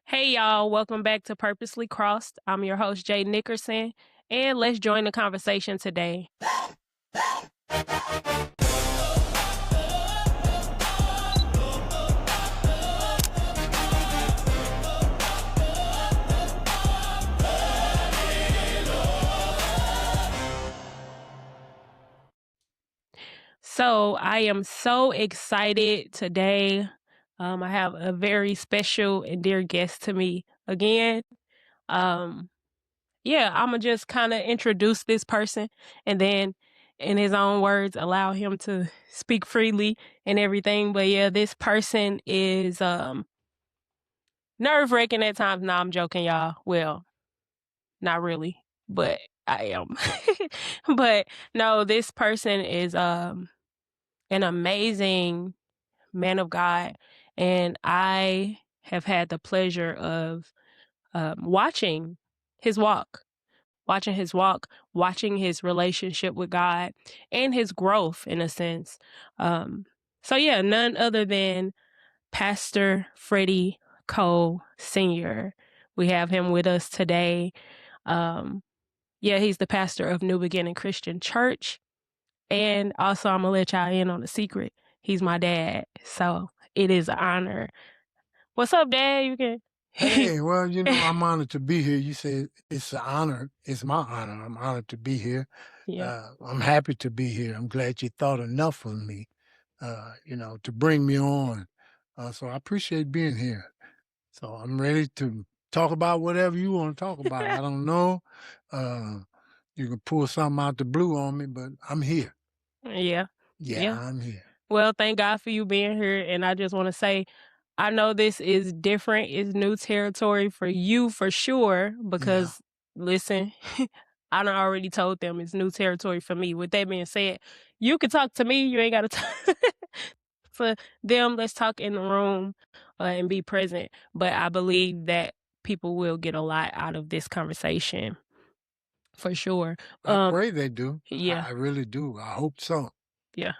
Hey y'all, welcome back to Purposely Crossed. I'm your host, Jay Nickerson, and let's join the conversation today. So I am so excited today. I have a very special and dear guest to me again. Um, I'm gonna just kind of introduce this person and then, in his own words, allow him to speak freely and everything. But yeah, this person is nerve-wracking at times. No, I'm joking, y'all. Well, not really, but I am. But no, this person is an amazing man of God, and I have had the pleasure of watching his walk, watching his relationship with God and his growth in a sense. So yeah, none other than Pastor Freddie Cole Sr. We have him with us today. He's the pastor of New Beginning Christian Church. And also, I'm going to let y'all in on a secret. He's my dad. So it is an honor. What's up, Dad? You can. Hey, well, I'm honored to be here. You said it's an honor. It's my honor. I'm honored to be here. Yeah. I'm happy to be here. I'm glad you thought enough of me, to bring me on. So I appreciate being here. So I'm ready to talk about whatever you want to talk about. I don't know. You can pull something out the blue on me, but I'm here. Yeah. Yeah, I'm here. Well, thank God for you being here. And I just want to say, I know this is different. It's new territory for you for sure. Because listen, I done already told them it's new territory for me. With that being said, you can talk to me. You ain't got to talk for them. Let's talk in the room and be present. But I believe that people will get a lot out of this conversation for sure. I pray they do. Yeah. I really do. I hope so. Yeah.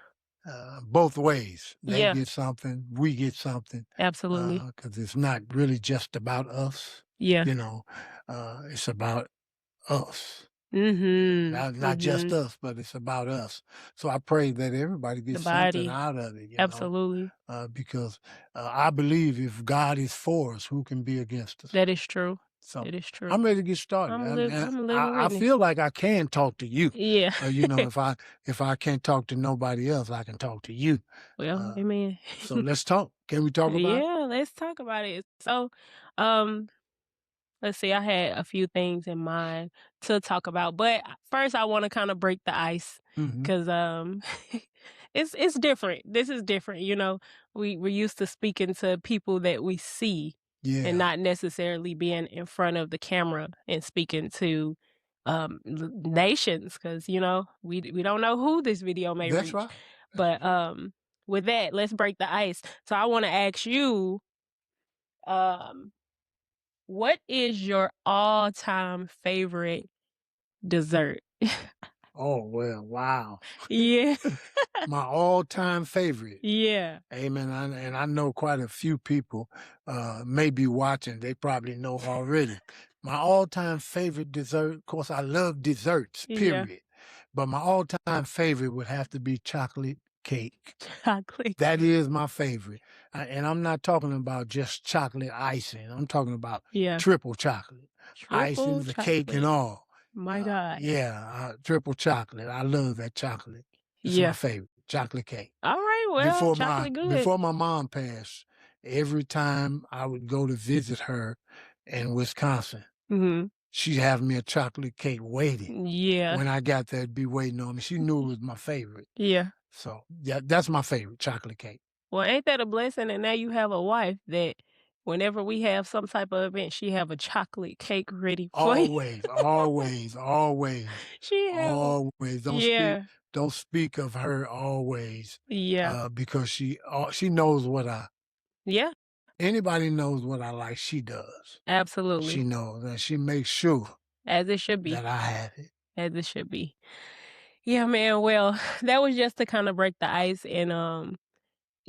Both ways. They Yeah. get something, we get something. Absolutely. Because it's not really just about us. Yeah. It's about us. Mm-hmm. Not just us, but it's about us. So I pray that everybody gets something out of it. Absolutely. Because I believe if God is for us, who can be against us? That is true. So It is true. I'm ready to get started. I'm a living I witness. feel like I can talk to you. Yeah. If I can't talk to nobody else, I can talk to you. Well, amen. So let's talk. Can we talk about it? Yeah, let's talk about it. So, let's see, I had a few things in mind to talk about, but first I want to kind of break the ice because it's different. This is different. We're used to speaking to people that we see and not necessarily being in front of the camera and speaking to nations because we don't know who this video may reach. Right. But with that, let's break the ice. So I want to ask you, what is your all-time favorite dessert? Oh, well, wow. Yeah. My all-time favorite. Yeah. Amen. And I know quite a few people may be watching. They probably know already. My all-time favorite dessert, of course, I love desserts, period. Yeah. But my all-time favorite would have to be chocolate cake. Chocolate. That is my favorite. And I'm not talking about just chocolate icing. I'm talking about triple chocolate. Icing, the cake, and all. My God. Triple chocolate. I love that chocolate. It's my favorite. Chocolate cake. All right, well, chocolate good. Before my mom passed, every time I would go to visit her in Wisconsin, she'd have me a chocolate cake waiting. Yeah. When I got there, it'd be waiting on me. She knew it was my favorite. Yeah. So that's my favorite, chocolate cake. Well, ain't that a blessing? And now you have a wife that whenever we have some type of event, she have a chocolate cake ready for you. Always. She have Always. Don't speak of her always. Yeah. Because she knows what Yeah. Anybody knows what I like. She does. Absolutely. She knows, and she makes sure as it should be that I have it. As it should be. Yeah, man. Well, that was just to kind of break the ice, and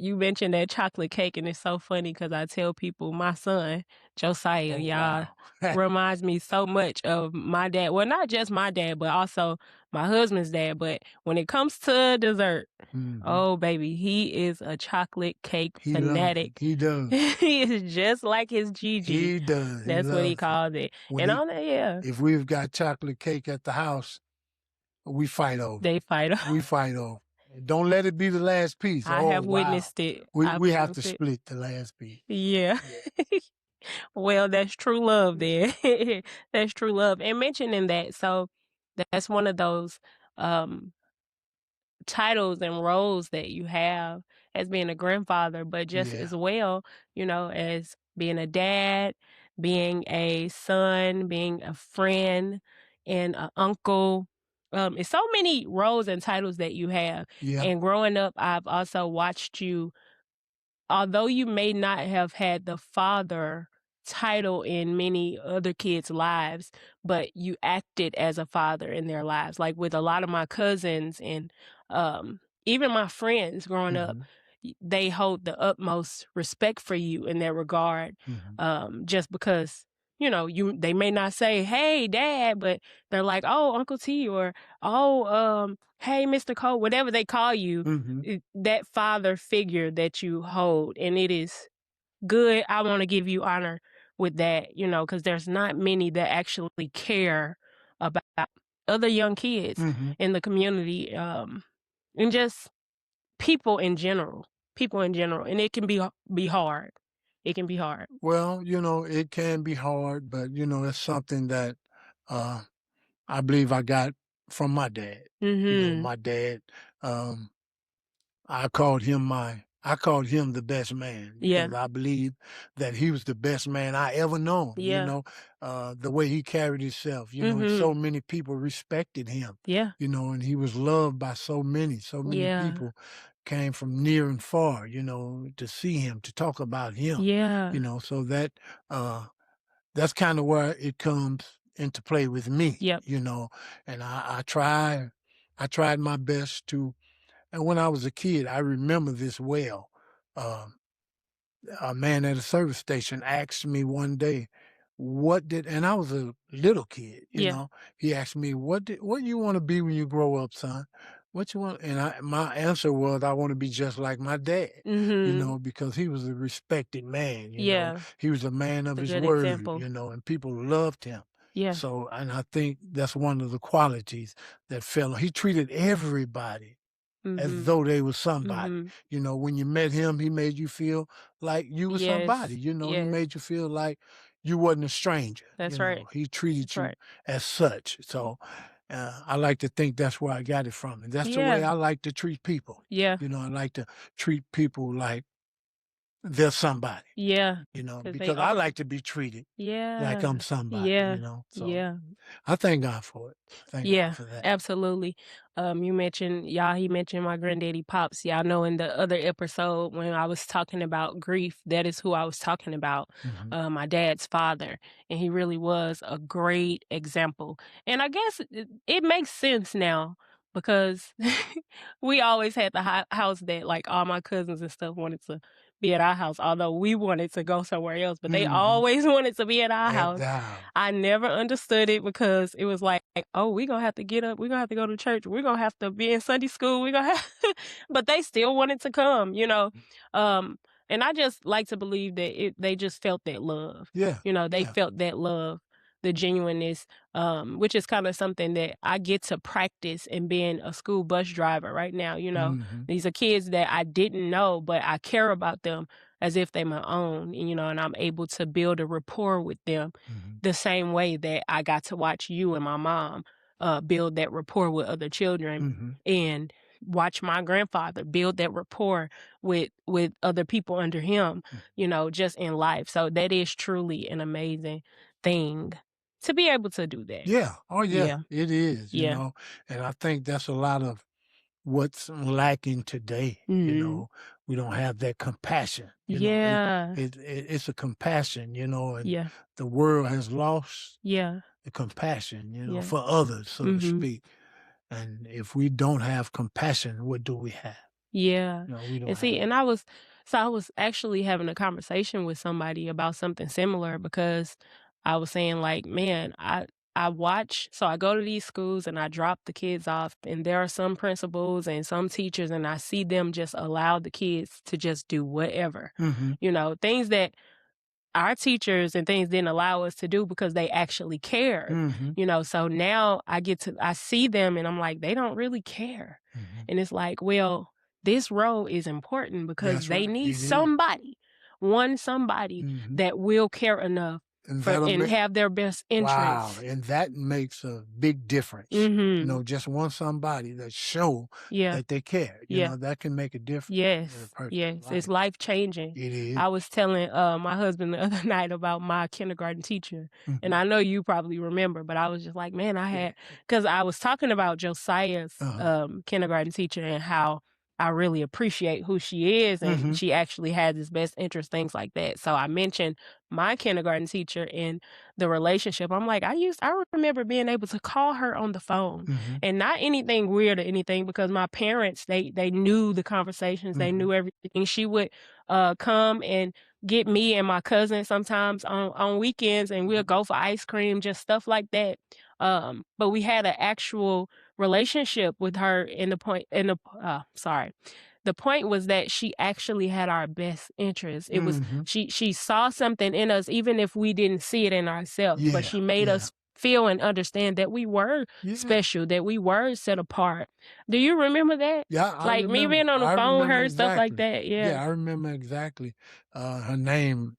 you mentioned that chocolate cake, and it's so funny because I tell people my son, Josiah, Oh, y'all, wow. reminds me so much of my dad. Well, not just my dad, but also my husband's dad. But when it comes to dessert, Mhm. oh, baby, he is a chocolate cake He loves it. fanatic. He does. He is just like his Gigi. He does. He That's what he loves it. called it. When And he on that, yeah, if we've got chocolate cake at the house, we fight over it. they fight. We fight over it. Don't let it be the last piece. I Oh, have wow. witnessed it. We I've we have to witnessed it. split the last piece. Yeah. Yeah. Well, that's true love then. That's true love. And mentioning that, so that's one of those um titles and roles that you have as being a grandfather, but just Yeah. as well, as being a dad, being a son, being a friend, and an uncle. It's so many roles and titles that you have. Yeah. And growing up, I've also watched you, although you may not have had the father title in many other kids' lives, but you acted as a father in their lives. Like with a lot of my cousins and even my friends growing up, Mhm. they hold the utmost respect for you in that regard. Mhm. Just because they may not say, "Hey, Dad," but they're like, "Oh, Uncle T," or "Oh, hey, Mr. Cole," whatever they call you, Mhm. that father figure that you hold, and it is good. I want to give you honor with that, because there's not many that actually care about other young kids Mhm. in the community, and just people in general. People in general, and it can be hard. It can be hard. Well, it can be hard, but it's something that uh I believe I got from my dad. Mhm. My dad, um I called him the best man Yeah. because I believe that he was the best man I ever known, Yeah. the way he carried himself, and Mhm. so many people respected him, Yeah. and he was loved by so many Yeah. people came from near and far, to see him, to talk about him, Yeah. so uh that's kind of where it comes into play with me, Yep. and I tried my best to, and when I was a kid, I remember this well. Um, a man at a service station asked me one day, and I was a little kid, Yeah. he asked me, what do you want to be when you grow up, son? What you want? And my answer was, I want to be just like my dad, Mhm. because he was a respected man, Yeah. he was a man It's of a his good word, example. and people loved him. Yeah. So, and I think that's one of the qualities that he treated everybody as Mhm. though they were somebody. Mhm. When you met him, he made you feel like you were somebody. Yes. He Yes. made you feel like you wasn't a stranger. That's right. He treated That's you right. as such. So I like to think that's where I got it from. And that's the way Yeah. I like to treat people. Yeah. I like to treat people like they're somebody, Yeah. 'Cause they because I are. like to be treated like I'm Yeah. somebody, Yeah. So Yeah. I thank God for it. Thank God Yeah, for that. absolutely. He mentioned my granddaddy Pops. Y'all know in the other episode when I was talking about grief, that is who I was talking about, Hmm. my dad's father. And he really was a great example. And I guess it makes sense now because we always had the house that like all my cousins and stuff wanted to be at our house, although we wanted to go somewhere else, but they Hmm. always wanted to be at our At house. the house. I never understood it because it was like, "Oh, we gonna have to get up. We gonna have to go to church. We gonna have to be in Sunday school. We gonna have," but they still wanted to come. Um, and I just like to believe that they just felt that love. Yeah. They Yeah. felt that love, the genuineness, which is kind of something that I get to practice in being a school bus driver right now. Hmm. These are kids that I didn't know, but I care about them as if they my own, and I'm able to build a rapport with them Hmm. the same way that I got to watch you and my mom build that rapport with other children Hmm. and watch my grandfather build that rapport with other people under him, just in life. So that is truly an amazing thing to be able to do that. Yeah. Oh, yeah. Yeah. It is, Yeah. and I think that's a lot of what's lacking today. Mhm. We don't have that compassion. Yeah. It's a compassion, and Yeah. the world has lost Yeah. the compassion, Yeah. for others, so to Mhm. speak. And if we don't have compassion, what do we have? Yeah. We don't And have see, it. I was actually having a conversation with somebody about something similar because I was saying like, man, I watch, so I go to these schools and I drop the kids off, and there are some principals and some teachers, and I see them just allow the kids to just do whatever. Mhm. Things that our teachers and things didn't allow us to do because they actually cared, Mhm. so now I see them and I'm like, they don't really care. Mhm. And it's like, well, this role is important because That's they right. need It is. somebody Mhm. that will care enough And for that'll and make have their best wow, interests. and that makes a big difference. Mhm. Just want somebody that show Yeah. that they care. Yeah. That can make a difference in a Yes, person's yes, it's life. life changing. It is. I was telling my husband the other night about my kindergarten teacher, and Mhm. I know you probably remember, but I was just like, man, Yeah. because I was talking about Josiah's Uh-huh. kindergarten teacher and how I really appreciate who she is, and Mhm. she actually has his best interest, things like that. So I mentioned my kindergarten teacher and the relationship. I'm like, I remember being able to call her on the phone, Mhm. and not anything weird or anything, because my parents, they knew the conversations, they Mhm. knew everything. She would come and get me and my cousin sometimes on weekends, and we'll go for ice cream, just stuff like that. But we had an actual relationship with her, in the point in the sorry, the point was that she actually had our best interest. It was Mhm. she saw something in us, even if we didn't see it in ourselves, but Yeah. she made Yeah. us feel and understand that we were Yeah. special, that we were set apart. Do you remember that? Yeah, I Like me remember. being on the I phone with remember her, stuff like exactly. that. Yeah. Yeah, I remember exactly. Her name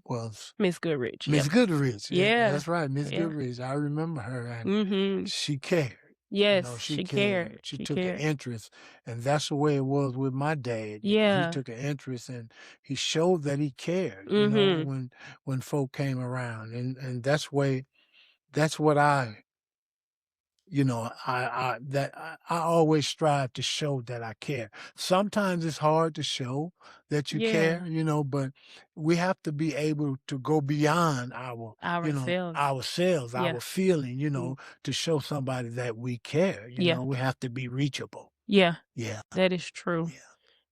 was Miss Goodrich. Miss Yep. Goodrich. Yeah. That's right, Miss Yeah. Goodrich. I remember her, and Mhm. she cared. Yes, She she cared, and cared. she She took an cared. interest, and that's the way it was with my dad. He Yeah. took an interest, and he showed that he cared. Mhm. When folk came around, and that's what I always strive to show that I care. Sometimes it's hard to show that you Yeah. care, but we have to be able to go beyond Ourselves. ourselves, Yeah. our feeling, Mm. to show somebody that we care. Yeah. We have to be reachable. Yeah. Yeah, That is true. yeah.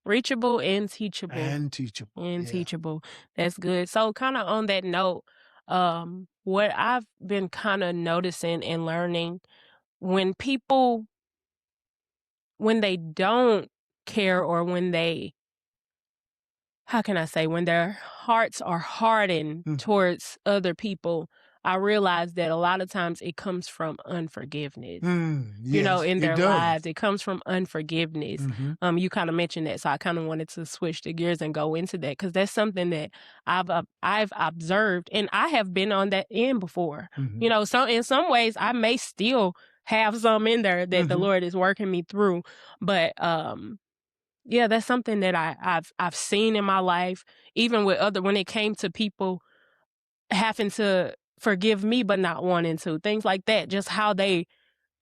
Reachable and teachable. And teachable. And Yeah. teachable. That's good. So kinda on that note, what I've been kinda noticing and learning, when people when they don't care, or when they how can I say, when their hearts are hardened Mm, towards other people, I realize that a lot of times it comes from unforgiveness. yes, In it their lives, does. it comes from unforgiveness. Hmm. You kinda mentioned that, so I kinda wanted to switch the gears and go into that, because that's something that I've observed, and I have been on that end before. Hmm. So in some ways, I may still have some in there that the Hmm. Lord is working me through, but, yeah, that's something that I've seen in my life, even with other when it came to people having to forgive me but not wanting to, things like that, just how they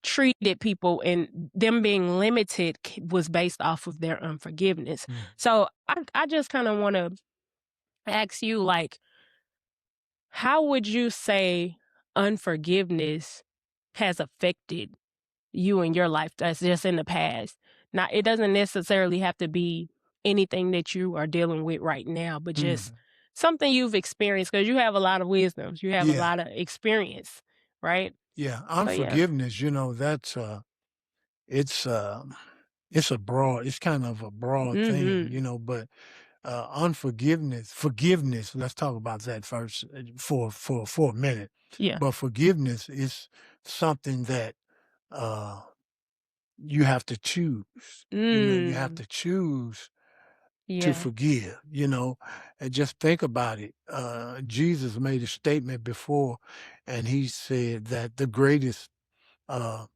treated people and them being limited was based off of their unforgiveness. So I just kind of want to ask you, like, how would you say unforgiveness has affected you in your life that's just in the past? Now, it doesn't necessarily have to be anything that you are dealing with right now, but just Hmm. something you've experienced, because you have a lot of wisdoms, you have a Yeah, lot of experience, right? yeah. So yeah. Unforgiveness, that's it's it's kind of a broad thing, Mhm. but forgiveness, let's talk about that first, for a minute. Yeah. But forgiveness is something that uh you have to choose. You have Mm. to choose to Yeah. forgive, and just think about it. Jesus made a statement before, and he said that the greatest uh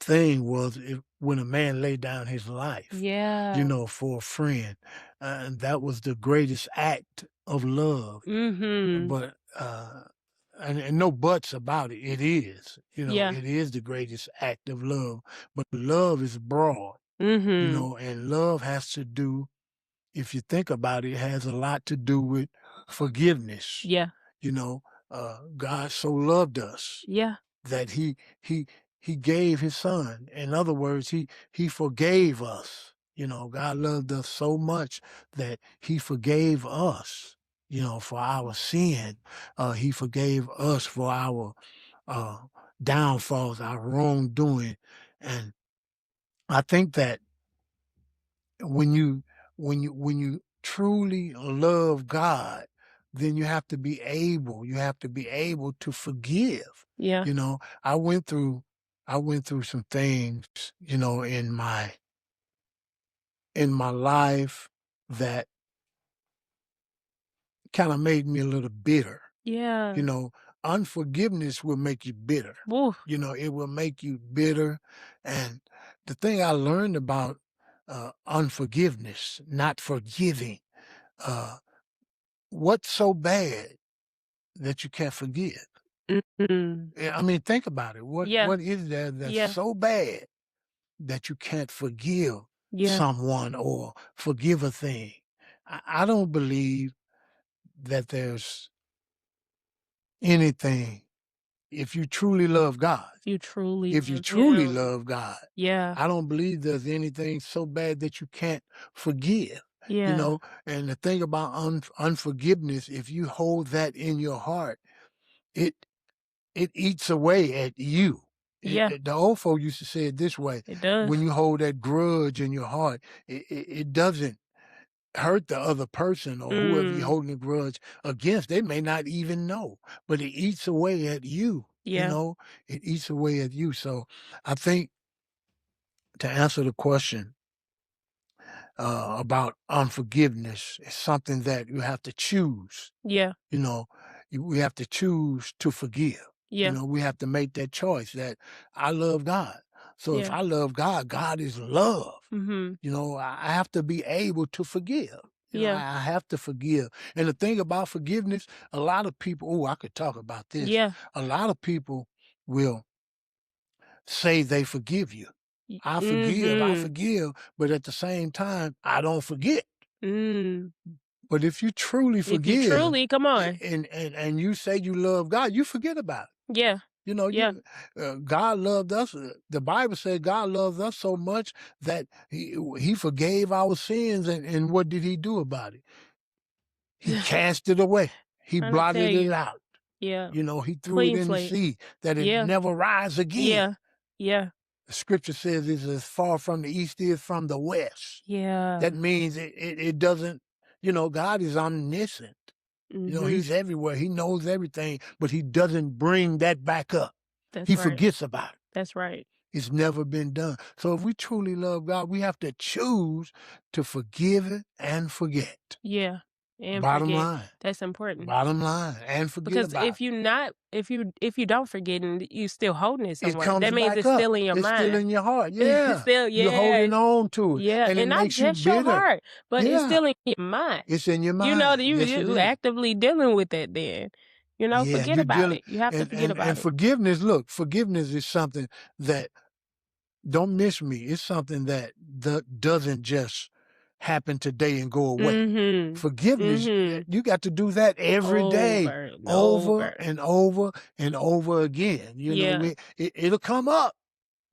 thing was when a man laid down his life, Yeah. for a friend. And that was the greatest act of love. Mhm. But, and no buts about it. It is, Yeah. it is the greatest act of love. But love is broad, Mhm. and love has to do, if you think about it, it has a lot to do with forgiveness. Yeah. You know, God so loved us Yeah. that he gave his son. In other words, he forgave us, You know, God loved us so much that he forgave us, you know, for our sin. He forgave us for our uh, downfalls, our wrongdoing. And I think that when you truly love God, then you have to be able to forgive. Yeah. You know, I went through some things, you know, in my life that kind of made me a little bitter. Yeah. You know, unforgiveness will make you bitter. Woo. You know, it will make you bitter. And the thing I learned about unforgiveness, not forgiving, uh, what's so bad that you can't forgive? Mhm. I mean, think about it. Yeah. What is there that's Yeah. so bad that you can't forgive Yeah. someone or forgive a thing? I don't believe that there's anything if you truly love God. You truly If you love truly him. love God, Yeah. I don't believe there's anything so bad that you can't forgive. You Yeah. know, and the thing about unforgiveness, if you hold that in your heart, it it eats away at you. Yeah. The old folk used to say it this way: It does. when you hold that grudge in your heart, it doesn't hurt the other person or whoever you're Mm. holding a grudge against. They may not even know, but it eats away at you. You Yeah. know, it eats away at you. So I think to answer the question about unforgiveness, is something that you have to choose. Yeah. You know, we have to choose to forgive. You Yeah. know, we have to make that choice that I love God. So if Yeah. I love God, God is love. Mhm. You know, I have to be able to forgive. You know, Yeah. I have to forgive. And the thing about forgiveness, a lot of people, oh, I could talk about this. Yeah. A lot of people will say they forgive you. I Mhm. forgive, but at the same time, I don't forget. Mm. But if you truly If you forgive truly come on. and you say you love God, you forget about it. Yeah. You know, Yeah. God loved us. The Bible said God loved us so much that he forgave our sins, and what did he do about it? He cast it away. He Trying to tell blotted it you. out. Yeah. You know, he threw it Clean in the slate. sea that it Yeah. never rise again. Yeah. Yeah. The scripture says it's as far from the east is from the west. Yeah. That means it doesn't, you know, God is omniscient. You know, Mhm. he's everywhere. He knows everything, but he doesn't bring that back up. That's He right. forgets about it. That's right. It's never been done. So if we truly love God, we have to choose to forgive it and forget. Yeah. And Bottom forget. line. That's important. Bottom line. And forget Because about if you don't forget and you still holding it it. It somewhere, comes that means back it's up. still in your It's still mind. in your heart. It's Yeah. still, You're yeah, holding on to it. yeah, And it and not makes you just your bitter. heart, but it's Yeah. still in your mind. It's in your You know mind. that Yes, it you is. actively dealing with that then. You know, Yeah, forget you're about dealing it. You have to forget and about it. forgiveness, look, forgiveness is something that don't miss me. It's something that doesn't just happen today and go away. Mhm. Forgiveness, Mhm. you got to do that every day, Over and over over. and over and over again. You know, Yeah. it'll come up,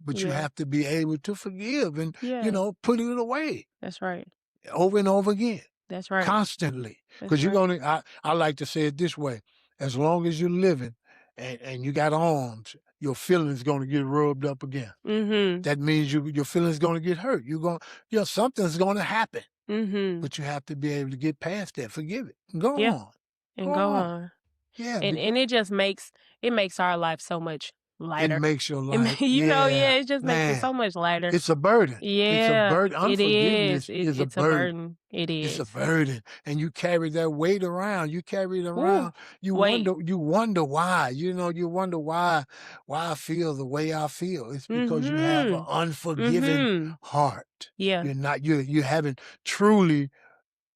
but you Yeah. have to be able to forgive and, you Yeah. know, put it away That's right. over and over again, That's right. constantly. That's Because you're right. going to, I like to say it this way: as long as you're living and you got arms, your feelings going to get rubbed up again. Mhm. That means your feelings going to get hurt. You know, something's going to happen, Mhm. but you have to be able to get past that. Forgive it. Go Yeah. on. Go And go on. on. Yeah, And because it just makes our life so much it lighter. makes your life, You know, yeah, yeah, it just makes it man, so much lighter. it's a burden. It's a Yeah, burden. it is. Unforgiveness is a It's a burden. burden. It It's a is. burden, and you carry that weight around. You carry it Ooh, around. You wait. wonder. You wonder why. You know. You wonder why I feel the way I feel. It's because you have an Mhm. unforgiving Mhm. heart. Yeah. You're not. You haven't truly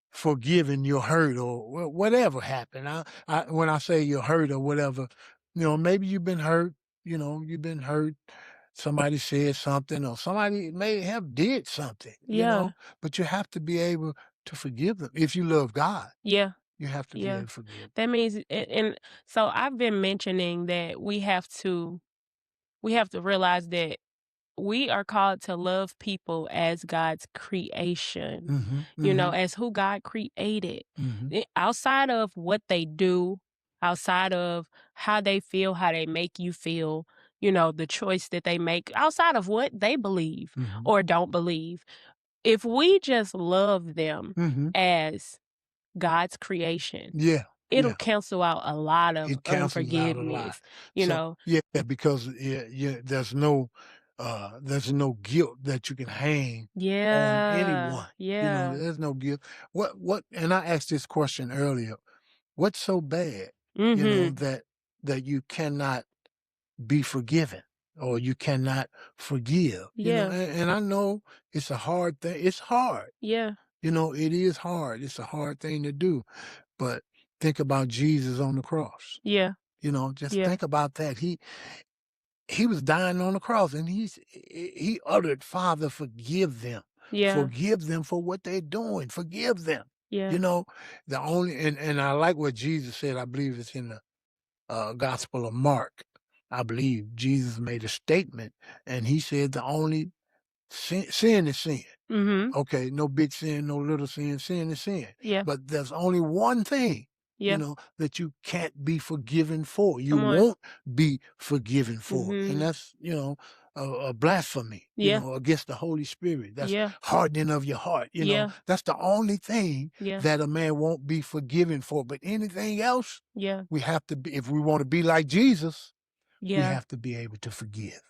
forgiven your hurt or whatever happened. When I say you're hurt or whatever, you know, maybe you've been hurt. You know, you've been hurt. Somebody said something, or somebody may have did something. You know, Yeah. but you have to be able to forgive them. If you love God, Yeah. you have to be Yeah. able to forgive. That means and so I've been mentioning that we have to realize that we are called to love people as God's creation, as who God created. Outside of what they do, outside of how they feel, how they make you feel, the choice that they make, outside of what they believe or don't believe. If we just love them as God's creation, Yeah, it'll yeah. cancel out a lot of It cancels out a lot. unforgiveness, you So know? yeah, because there's no guilt that you can hang on Yeah, anyone. yeah. There's no guilt. What and I asked this question earlier. What's so bad, Mhm. that you cannot be forgiven or you cannot forgive? Yeah, And I know it's a hard thing. It's hard. yeah, It is hard. It's a hard thing to do. But think about Jesus on the cross. yeah, Just yeah, think about that. He was dying on the cross and he uttered, Father, forgive them. yeah, Forgive them for what they're doing. Forgive them. yeah. You know, the only and I like what Jesus said. I believe it's in the Gospel of Mark. I believe Jesus made a statement and he said the only sin is sin. Mhm. Okay, no big sin, no little sin. Sin is sin. Yeah, But there's only one thing, yeah. that you can't be forgiven for. You Come on. won't be forgiven for. And Mhm. that's, a blasphemy, Yeah, against the Holy Spirit. That's yeah, hardening of your heart. yeah, That's the only thing yeah, that a man won't be forgiven for. But anything else, yeah, we have to be, if we want to be like Jesus, we yeah. have to be able to forgive.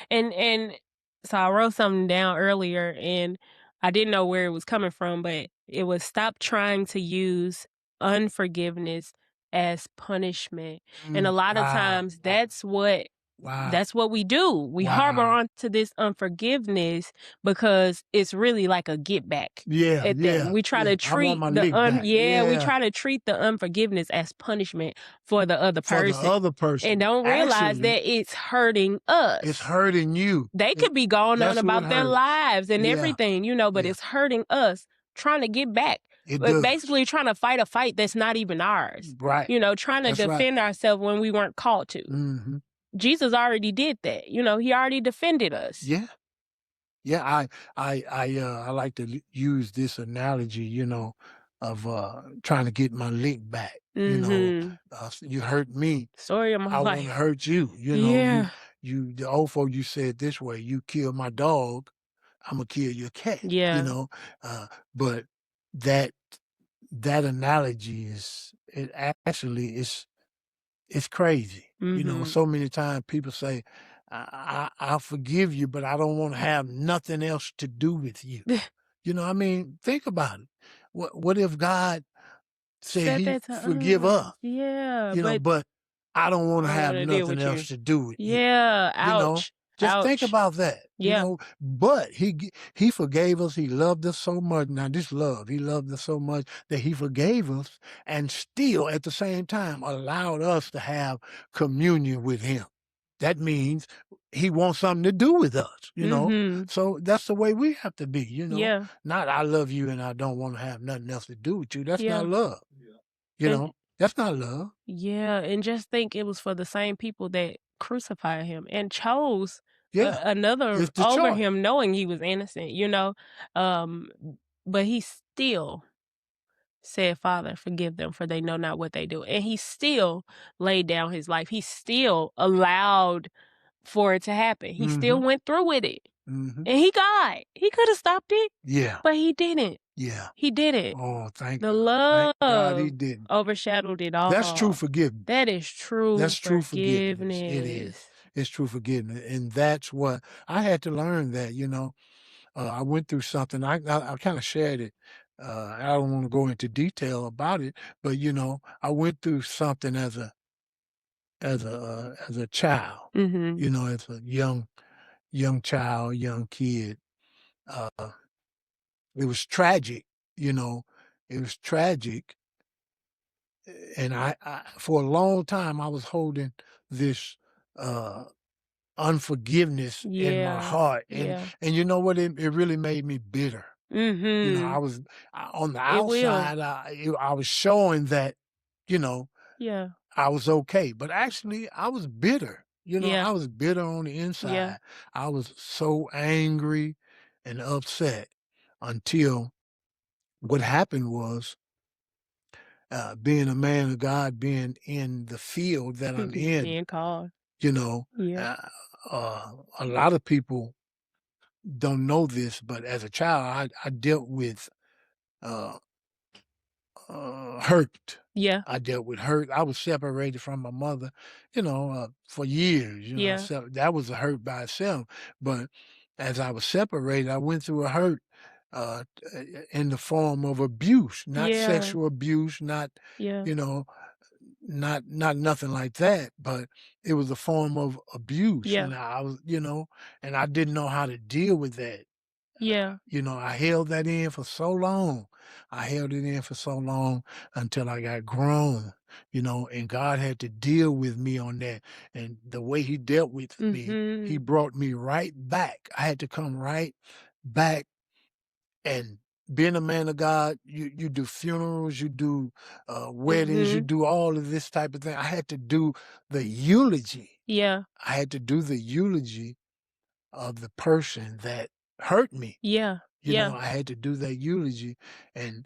And so I wrote something down earlier and I didn't know where it was coming from, but it was stop trying to use unforgiveness as punishment. And a lot of Wow. times that's what we do. We harbor Wow. on to this unforgiveness because it's really like a get back Yeah, at them. yeah, We try yeah. to I want treat my lick back. we Yeah, try to treat the unforgiveness as punishment for the other for the person other and person. don't realize Actually, that it's hurting it's us. hurting you. They could be going on That's what about their hurts. lives and Yeah, everything, but yeah. it's hurting us trying to get back. It But does. basically trying to fight a fight that's not even ours. Right. Trying to That's right. defend ourselves when we weren't called to. Hmm. Jesus already did that. He already defended us. Yeah, yeah. I like to use this analogy, of trying to get my lick back. Mhm. You hurt me, Story of my I want to life. hurt you. Yeah. The old folk, you said this way: you kill my dog, I'm gonna kill your cat. Yeah. But that that analogy actually is it's crazy. Mhm. So many times people say, I'll forgive you, but I don't want to have nothing else to do with you. I mean, think about it. What if God said Said he that to forgive us, us. Yeah, but but I don't want I to don't have wanna deal nothing with else you. to do with you. Yeah. You know, Ouch. just think Ouch. about that. Yeah. But he forgave us. He loved us so much. Now this love, he loved us so much that he forgave us, and still at the same time allowed us to have communion with him. That means he wants something to do with us. Mhm. So that's the way we have to be. Yeah. Not I love you and I don't want to have nothing else to do with you. That's not Yeah. love. You And know, that's not love. yeah, and just think it was for the same people that crucified him and chose Yeah, another it's the over choice. him knowing he was innocent. Um, but he still said, Father, forgive them for they know not what they do. And he still laid down his life. He still allowed for it to happen. He Mm-hmm. still went through with it. Mm-hmm. And he got. He could have stopped it, Yeah. but he didn't. Yeah. He didn't. Oh, thank The God. Thank God he love didn't. overshadowed it That's true all. forgiveness. That is true That's true forgiveness. It is. forgiveness. It's true forgiveness. And that's what I had to learn that. I went through something. I kind of shared it. I don't want to go into detail about it, but I went through something as a child. Mhm. As a young child, young kid. Uh, it was tragic. You know, it was tragic. And I for a long time I was holding this uh unforgiveness in my Yeah. heart, and Yeah. and you know what, it really made me bitter. I Mhm. was on the It will. outside, I was showing that you know Yeah. I was okay, but actually I was bitter. You know, Yeah. I was bitter on the Yeah. inside. I was so angry and upset until what happened was, being a man of God, being in the field that I'm in, Being called. you know, Yeah. a lot of people don't know this, but as a child, I dealt with uh, hurt. Yeah. I dealt with hurt. I was separated from my mother, for years. Yeah. So that was a hurt by itself. But as I was separated, I went through a hurt in the form of abuse, not Yeah. sexual abuse, not Yeah. you know, not nothing like that, but it was a form of abuse, Yeah. and I was, and I didn't know how to deal with that. Yeah. I held that in for so long. I held it in for so long until I got grown, and God had to deal with me on that. And the way he dealt with me, he Mhm. brought me right back. I had to come right back. And being a man of God, you do funerals, you do weddings, you Mhm. do all of this type of thing. I had to do the eulogy. Yeah. I had to do the eulogy of the person that hurt me. Yeah. Yeah. I had to do that eulogy, and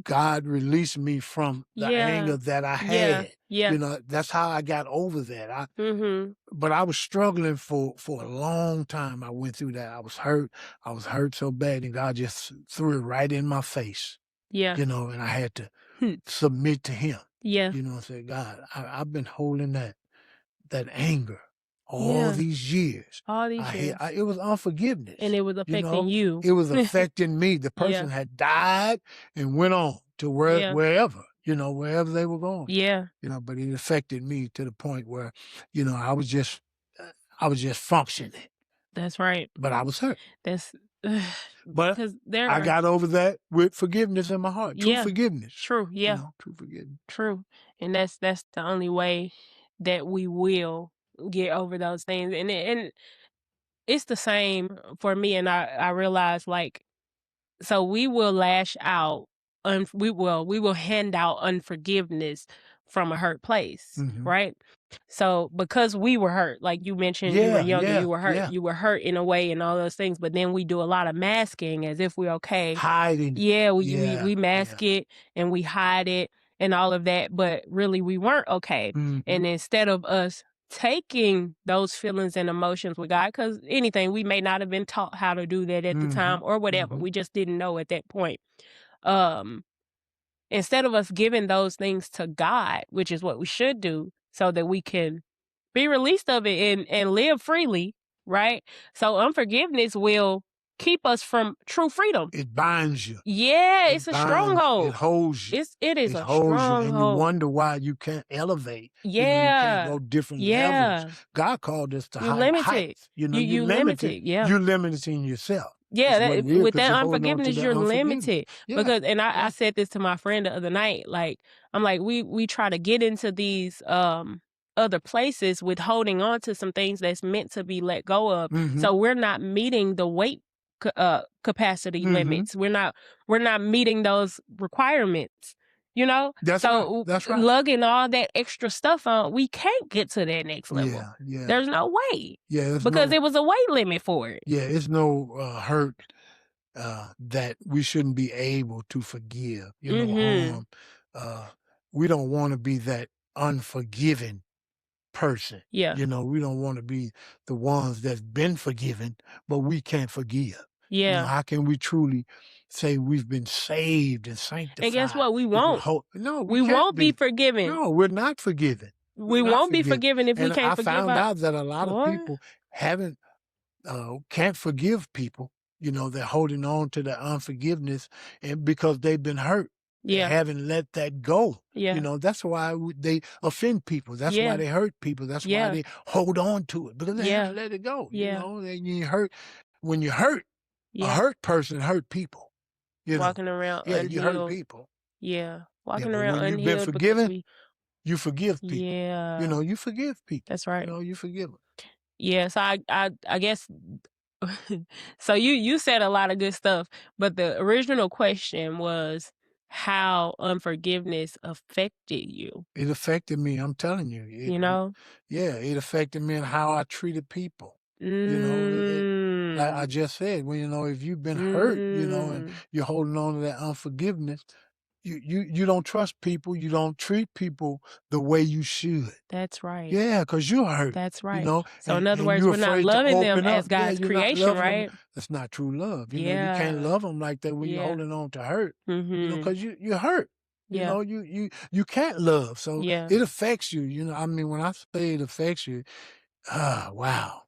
God released me from the Yeah. anger that I Yeah. had. Yeah. That's how I got over that. Mhm. But I was struggling for a long time. I went through that. I was hurt. I was hurt so bad, and God just threw it right in my face. Yeah. And I had to Hmm. submit to Him. Yeah. And say, God, I've been holding that anger all Yeah. these years. All these years. It was unforgiveness. And it was affecting you. It was affecting me. The person Yeah. had died and went on to Yeah. wherever, wherever they were going. Yeah. But it affected me to the point where, I was just functioning, That's right. but I was hurt. That's But because there I are got over that with forgiveness in my heart. True Yeah. forgiveness. True. Yeah. True forgiveness. True. And that's the only way that we will get over those things. And it's the same for me, and I realize, like, so we will lash out, we will hand out unforgiveness from a hurt place, Mhm. right? So because we were hurt, like you mentioned, you were younger, Yeah, you were hurt in a way and all those things, but then we do a lot of masking as if we're okay. hiding. Yeah, Yeah, we mask it and we hide it and all of that, but really we weren't okay. Mhm. And instead of us taking those feelings and emotions with God, because anything, we may not have been taught how to do that at the time or whatever. Mhm. We just didn't know at that point. Um, Instead of us giving those things to God, which is what we should do, so that we can be released of it and live freely, right? So unforgiveness will keep us from true freedom. It binds you. Yeah, It it's a binds, it stronghold. holds you. It is It a holds you, and you stronghold. wonder why you can't elevate. You can't Yeah. go different levels. Yeah. God called us to You're high limited. heights. You You limited. limited. Yeah. You're limiting yourself. Yeah, That's what it is, with 'cause that you're holding on to unforgiveness, that you're unforgiveness. limited. Yeah. Because, and I Yeah. said this to my friend the other night, like, I'm like, we try to get into these other places with holding on to some things that's meant to be let go of. Mhm. So we're not meeting the weight capacity Mhm. limits. We're not meeting those requirements. That's So right. That's right. lugging all that extra stuff on, we can't get to that next level. Yeah. Yeah. There's no way, Yeah. There's because no. there was a weight limit for it. Yeah. It's no hurt that we shouldn't be able to forgive. Mhm. We don't want to be that unforgiving person. Yeah. We don't want to be the ones that's been forgiven, but we can't forgive. Yeah. How can we truly say we've been saved and sanctified? And guess what? We if won't. No, We can't won't be forgiven. No, we're not forgiven. We We're not won't be forgiven if we And can't I forgive found our out that a lot of Boy. people can't forgive people. They're holding on to the unforgiveness, and because they've been hurt. They Yeah. haven't let that go. Yeah. That's why they offend people. That's why Yeah. they hurt people. That's why Yeah. they hold on to it, because they Yeah. haven't let it go. Yeah. And you hurt. When you hurt, a Yeah. hurt person hurt people. Walking around Yeah, you hurt unhealed. people. Yeah. Walking but around when you've been unhealed because forgiven, you forgive people. Yeah. You forgive people. That's right. You forgive them. Yeah, so I guess so you said a lot of good stuff, but the original question was, how unforgiveness affected you, It affected me, I'm telling you. you know? Yeah, it affected me in how I treated people. You know, like I Mm. just said, well, if you've been hurt, and Mm. you're holding on to that unforgiveness, you don't trust people, you don't treat people the way you should. That's right. Yeah, because 'cause you're hurt, That's right. So in other and words, you're we're not afraid to loving them open up. as Yeah, God's you're not creation, loving them. right? That's not true love. You can't Yeah. love them like that when you're Yeah. holding on to hurt, Mhm. because you're hurt. Yeah. You can't love, so Yeah. it affects you, I mean, when I say it affects you, wow,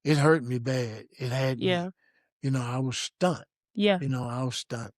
it hurt me bad. It had me, Yeah. I was stunned, Yeah. I was stunned,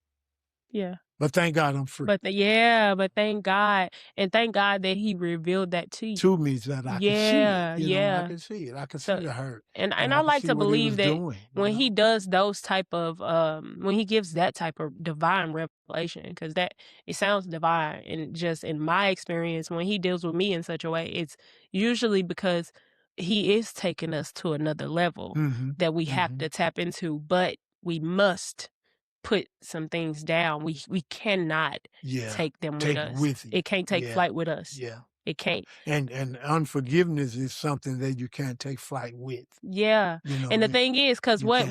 Yeah. but thank God I'm free. But thank God, and thank God that he revealed that to you. To me so that I could see it, Yeah, I yeah. could see it. I could see So the hurt, and and I I could like see to what he believe was that doing, when he does those type of when he gives that type of divine revelation, because that it sounds divine, and just in my experience, when he deals with me in such a way, it's usually because he is taking us to another level Mhm, that we have mhm. to tap into, but we must put some things down. We cannot Yeah, take them with take it us. with you. It can't take Yeah, flight with us. yeah, It can't. and unforgiveness is something that you can't take flight with, Yeah, and the you thing is, cause you can't.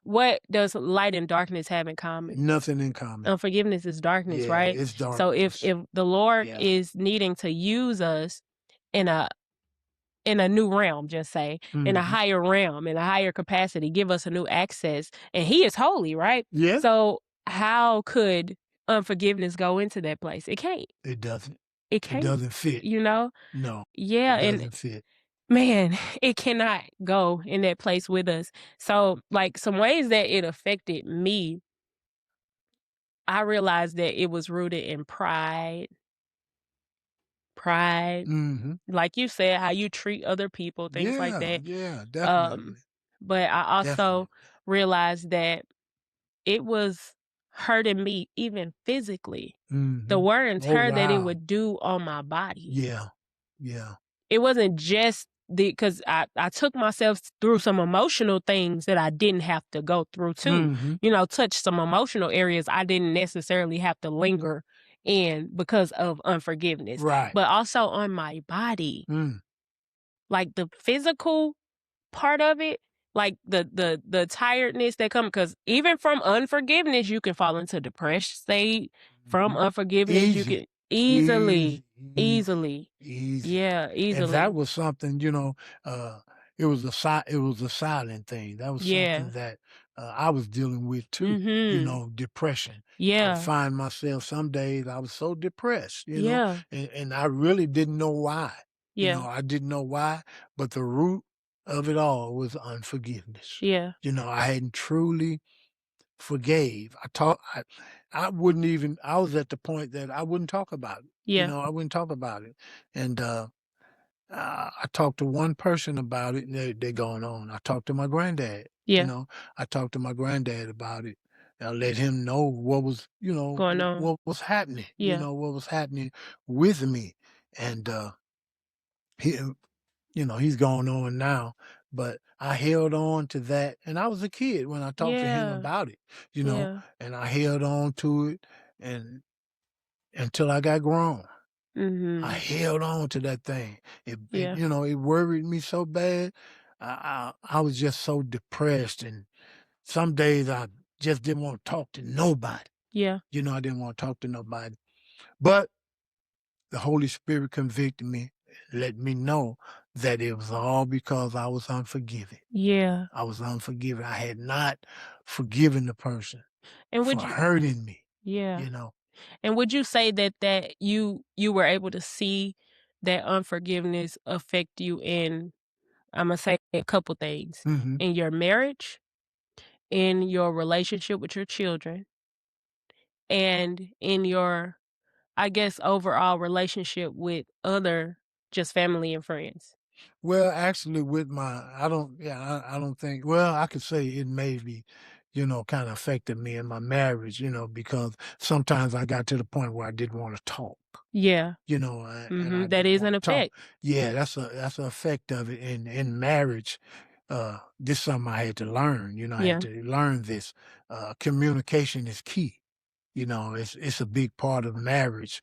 what does light and darkness have in common? Nothing in common. Unforgiveness is darkness, Yeah, right? it's So darkness. if the Lord Yeah. is needing to use us in a new realm, just say, in a Mhm. higher realm, in a higher capacity, give us a new access, and He is holy, right? Yeah, So how could unforgiveness go into that place? It can't. it doesn't. It It can't, doesn't fit. you know? No, Yeah, it and doesn't fit. man, it cannot go in that place with us. So, like, some ways that it affected me, I realized that it was rooted in pride, Mhm. like you said, how you treat other people, things like Yeah, that. yeah, Um, definitely, but I also definitely. realized that it was hurting me even physically. The Mhm. wear and Oh, tear that it wow. would do on my body. Yeah, yeah. It wasn't just because I took myself through some emotional things that I didn't have to go through too. Mhm. Touch some emotional areas I didn't necessarily have to linger in because of unforgiveness, Right. but also on my body, Mm. like the physical part of it, like the tiredness that come because even from unforgiveness, you can fall into depressed state. From Mhm. unforgiveness, you can Easy. easily, Easy, easy, easily, easy. yeah, And that easily, was something, it was a silent thing. That was something yeah. that, I was dealing with too, Mhm. depression. I would Yeah. find myself some days I was so depressed, Yeah. and I really didn't know why. Yeah. I didn't know why, but the root of it all was unforgiveness. Yeah. I hadn't truly forgave. I wouldn't even I was at the point that I wouldn't talk about it. Yeah. I wouldn't talk about it. And I talked to one person about it and they're going on. I talked to my granddad, Yeah. I talked to my granddad about it. I let him know what was, Going on. what was happening, Yeah. what was happening with me. And he he's going on now, but I held on to that, and I was a kid when I talked to him Yeah. about it, Yeah. and I held on to it, and until I got grown, I Mhm. held on to that thing. Yeah. It worried me so bad. I was just so depressed, and some days I just didn't want to talk to nobody. Yeah. I didn't want to talk to nobody, but the Holy Spirit convicted me, let me know that it was all because I was unforgiving. Yeah. I was unforgiving. I had not forgiven the person And for would you hurting me, Yeah. you know? And would you say that you were able to see that unforgiveness affect you in, Imma say a couple things, Mhm. in your marriage, in your relationship with your children, and in your, I guess, overall relationship with other just family and friends? Well, actually, with my, I don't, yeah, I don't think, well, I could say it maybe, kind of affected me in my marriage, because sometimes I got to the point where I didn't want to talk. Yeah. And I Mhm. That didn't is want an to talk. effect. Yeah, that's an effect of it in marriage. This is something I had to learn. I had Yeah. to learn this. Communication is key. it's a big part of marriage.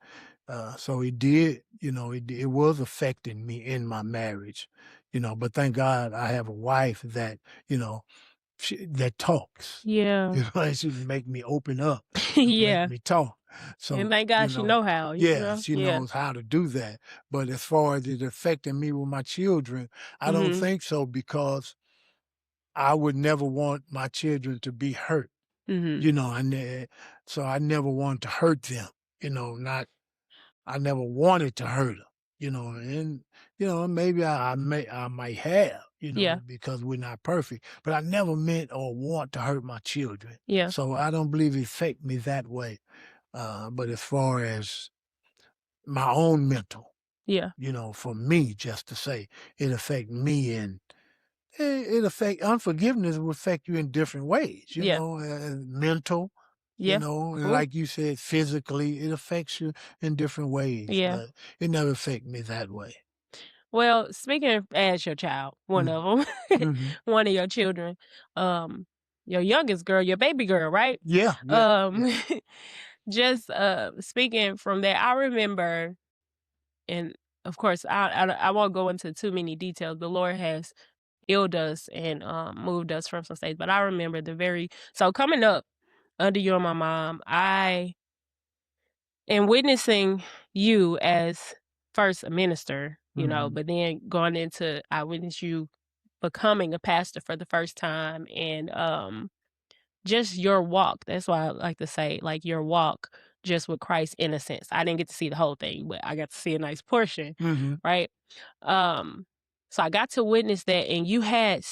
So it did, it was affecting me in my marriage, but thank God I have a wife that, that talks. Yeah. And she make me open up, make Yeah. me talk. So, And thank God she know how, yeah, she Yeah. knows how to do that. But as far as it affecting me with my children, I don't think so, because I would never want my children to be hurt. So I never wanted to hurt them. Not I never wanted to hurt them. And maybe I might have, Yeah. because we're not perfect. But I never meant or want to hurt my children. Yeah. So I don't believe it affect me that way. But as far as my own mental, Yeah. for me, just to say, it affect me, and it affect unforgiveness will affect you in different ways. Yeah. Mental. Yeah. And like you said, physically, it affects you in different ways. Yeah. But it never affect me that way. Well, speaking of as your child, one of them, one of your children, your youngest girl, your baby girl, right? Yeah. Just speaking from that, I remember, and of course, I won't go into too many details. The Lord has healed us and moved us from some states, but I remember so coming up under you and my mom, and witnessing you as first a minister, but then going into, I witnessed you becoming a pastor for the first time, and just your walk. That's why I like to say, like, your walk just with Christ, in a sense. I didn't get to see the whole thing, but I got to see a nice portion, right? So I got to witness that, and you had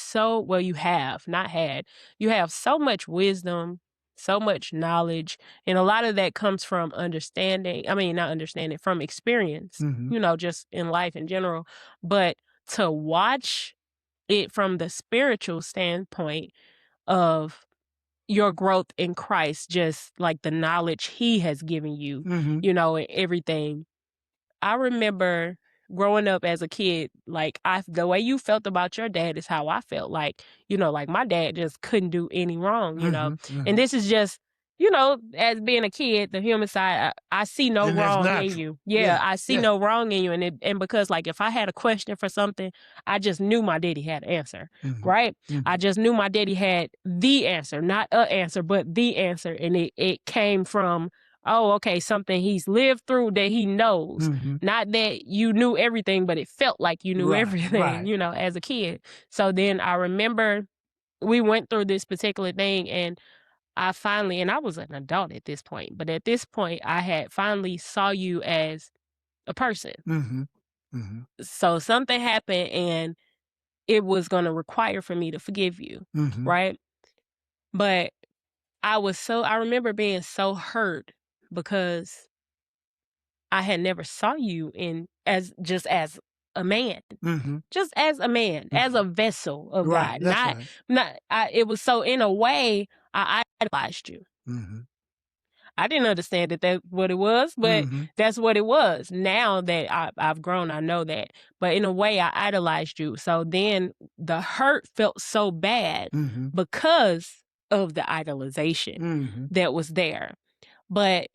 you have so much wisdom, so much knowledge, and a lot of that comes from from experience, just in life in general. But to watch it from the spiritual standpoint of your growth in Christ, just like the knowledge he has given you, and everything. I remember growing up as a kid, like the way you felt about your dad is how I felt. Like, like my dad just couldn't do any wrong, And this is just, as being a kid, the human side, I see no And that's wrong in natural. you. Yeah, I see no wrong in you. And because, like, if I had a question for something, I just knew my daddy had an answer, right? I just knew my daddy had the answer, not a answer, but the answer. And it came from, oh, okay, something he's lived through that he knows. Not that you knew everything, but it felt like you knew everything, as a kid. So then I remember we went through this particular thing, and I finally, and I was an adult at this point, but at this point I had finally saw you as a person. So something happened, and it was going to require for me to forgive you, right? But I remember being so hurt because I had never saw you as a man, just as a man, as a vessel of God. It was so, in a way, I idolized you. I didn't understand that's what it was, but that's what it was. Now that I've grown, I know that. But in a way, I idolized you. So then the hurt felt so bad because of the idolization that was there. But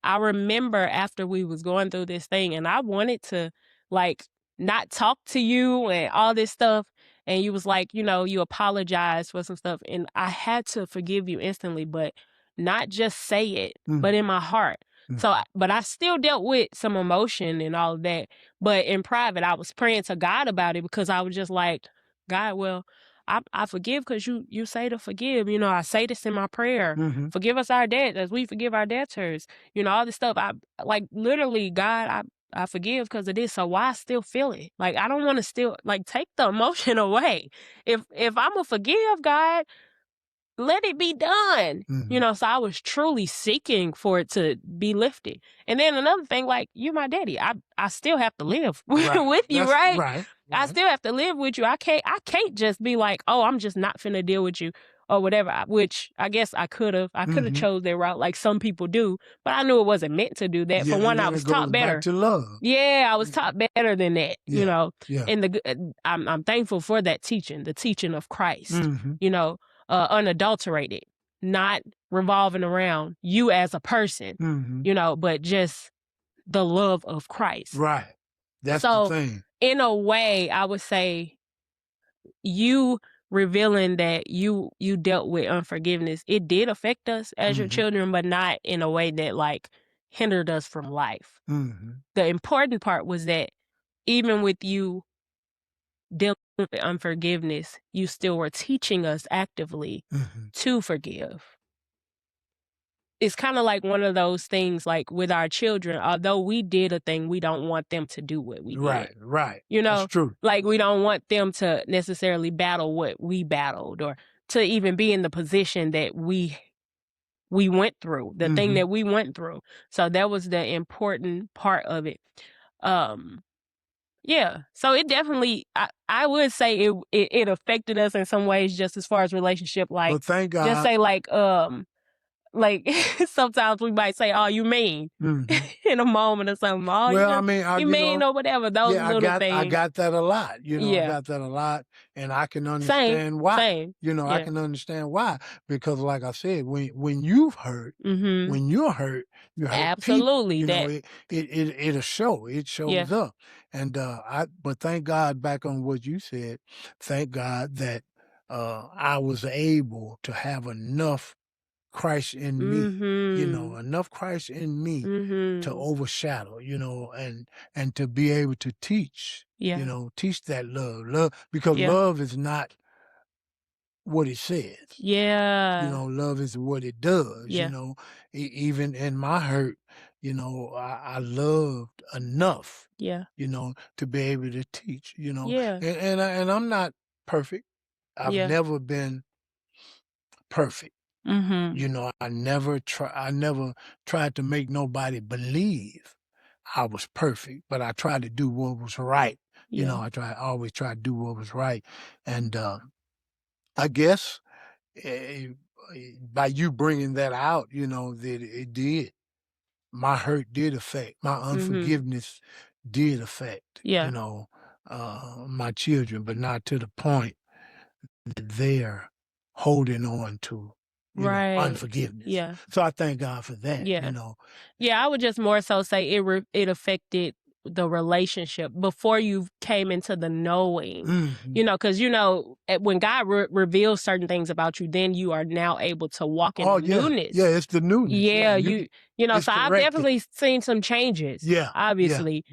I remember after we was going through this thing, and I wanted to, like, not talk to you and all this stuff. And you was like, you apologized for some stuff. And I had to forgive you instantly, but not just say it, but in my heart. So, but I still dealt with some emotion and all of that. But in private, I was praying to God about it, because I was just like, God, well, I forgive because you say to forgive. I say this in my prayer. Forgive us our debt as we forgive our debtors. All this stuff. I, like, literally, God, I forgive because of this. So why still feel it? Like, I don't want to still, like, take the emotion away. If I'm going to forgive, God, let it be done. So I was truly seeking for it to be lifted. And then another thing, like, you're my daddy. I still have to live with you, right? Right. I still have to live with you. I can't just be like, oh, I'm just not finna deal with you or whatever, which I guess I could have. I could have chose that route like some people do, but I knew it wasn't meant to do that. For one, I was taught better. Back to love. Yeah, I was taught better than that, Yeah. And I'm thankful for that teaching, the teaching of Christ, unadulterated, not revolving around you as a person, you know, but just the love of Christ. Right. That's so, the thing. In a way, I would say you revealing that you dealt with unforgiveness, it did affect us as your children, but not in a way that like hindered us from life. The important part was that even with you dealing with unforgiveness, you still were teaching us actively to forgive. It's kind of like one of those things, like with our children, although we did a thing, we don't want them to do what we did. Right. You know, that's true. Like we don't want them to necessarily battle what we battled, or to even be in the position that we went through, the thing that we went through. So that was the important part of it. Yeah. So it definitely, I would say it affected us in some ways, just as far as relationship. Like, well, thank God. Just say like sometimes we might say, "Oh, you mean," in a moment or something. Oh, well, I mean, you mean or whatever. Those little things. I got that a lot. You know, Yeah. I got that a lot, and I can understand why. Same. You know, Yeah. I can understand why, because, like I said, when you've hurt, when you're hurt, you hurt Absolutely. people. You know, it'll show. It shows up, and But thank God, back on what you said, thank God that I was able to have enough Christ in me, you know, enough Christ in me to overshadow, you know, and to be able to teach, you know, teach that love, because love is not what it says. Yeah. You know, love is what it does, you know. Even in my hurt, you know, I loved enough, you know, to be able to teach, you know. And I'm not perfect. I've never been perfect. You know, I never tried to make nobody believe I was perfect, but I tried to do what was right. You know, always try to do what was right. And I guess by you bringing that out, you know, that it did. My hurt did affect, my unforgiveness did affect, you know, my children, but not to the point that they're holding on to, you know, unforgiveness. Yeah. So I thank God for that, Yeah. you know. Yeah, I would just more so say it affected the relationship before you came into the knowing, you know, because, you know, when God reveals certain things about you, then you are now able to walk in the newness. Yeah, it's the newness. Yeah, you know, so I've definitely seen some changes. Yeah, obviously,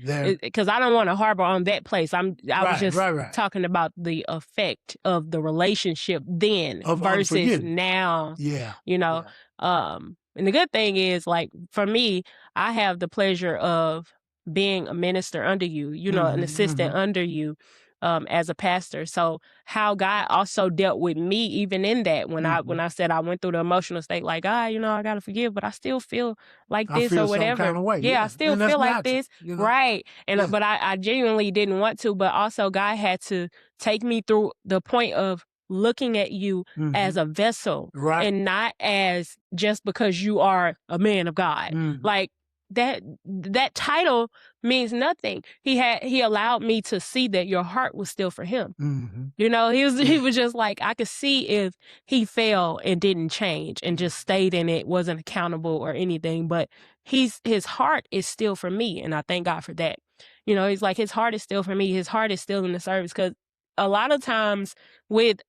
because I don't want to harbor on that place. I was just talking about the effect of the relationship then versus now. Yeah, you know. And the good thing is, like, for me, I have the pleasure of being a minister under you, you know, an assistant under you, as a pastor. So how God also dealt with me even in that, when I said I went through the emotional state, like, you know, I gotta forgive, but I still feel like this or whatever. Some kind of way. Yeah, I still feel like this. You know? Right. And but I genuinely didn't want to, but also God had to take me through the point of looking at you as a vessel, and not as just because you are a man of God. Like that title means nothing. He allowed me to see that your heart was still for him. You know, he was just like, I could see if he fell and didn't change and just stayed in it, wasn't accountable or anything, but his heart is still for me, and I thank God for that. You know, he's like, his heart is still for me. His heart is still in the service, because a lot of times with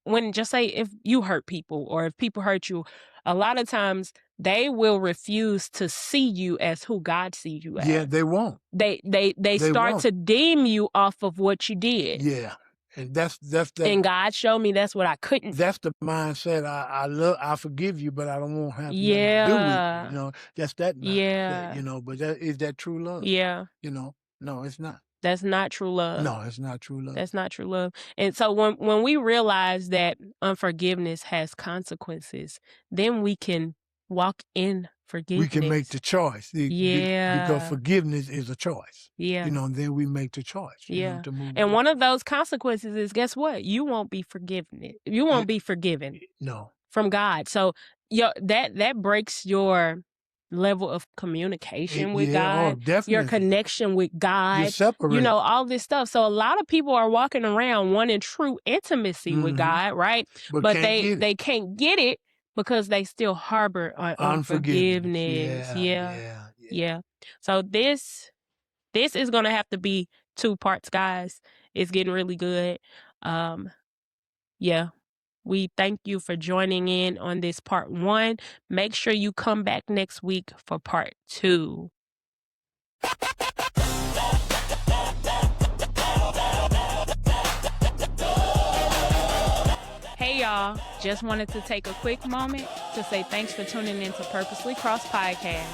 when, just say, if you hurt people or if people hurt you, a lot of times they will refuse to see you as who God sees you as. Yeah, they won't. They start to deem you off of what you did. Yeah. And that's that. And God showed me that's what I couldn't. That's the mindset. I forgive you, but I don't want to have nothing to do with you. You know, that's that mindset, you know, but is that true love? Yeah. You know, no, it's not. That's not true love. No, it's not true love. That's not true love. And so when we realize that unforgiveness has consequences, then we can walk in forgiveness. We can make the choice. Because forgiveness is a choice. Yeah. You know, and then we make the choice. You know, to move and one of those consequences is, guess what? You won't be forgiven. You won't be forgiven. No. From God. So that breaks your level of communication with God, your connection with God, you're separated. You know, all this stuff. So a lot of people are walking around wanting true intimacy with God, right? But they can't get it because they still harbor on unforgiveness. Yeah. So this is gonna have to be 2 parts, guys. It's getting really good. Yeah. We thank you for joining in on this part 1. Make sure you come back next week for part 2. Hey y'all, just wanted to take a quick moment to say thanks for tuning in to Purposely Cross Podcast.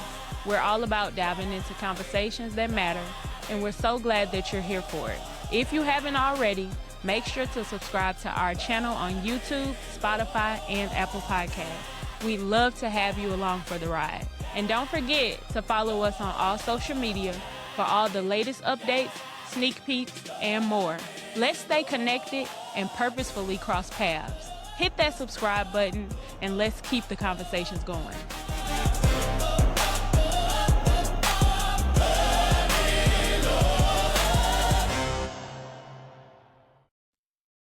We're all about diving into conversations that matter, and we're so glad that you're here for it. If you haven't already, make sure to subscribe to our channel on YouTube, Spotify, and Apple Podcasts. We'd love to have you along for the ride. And don't forget to follow us on all social media for all the latest updates, sneak peeks, and more. Let's stay connected and purposefully cross paths. Hit that subscribe button and let's keep the conversations going.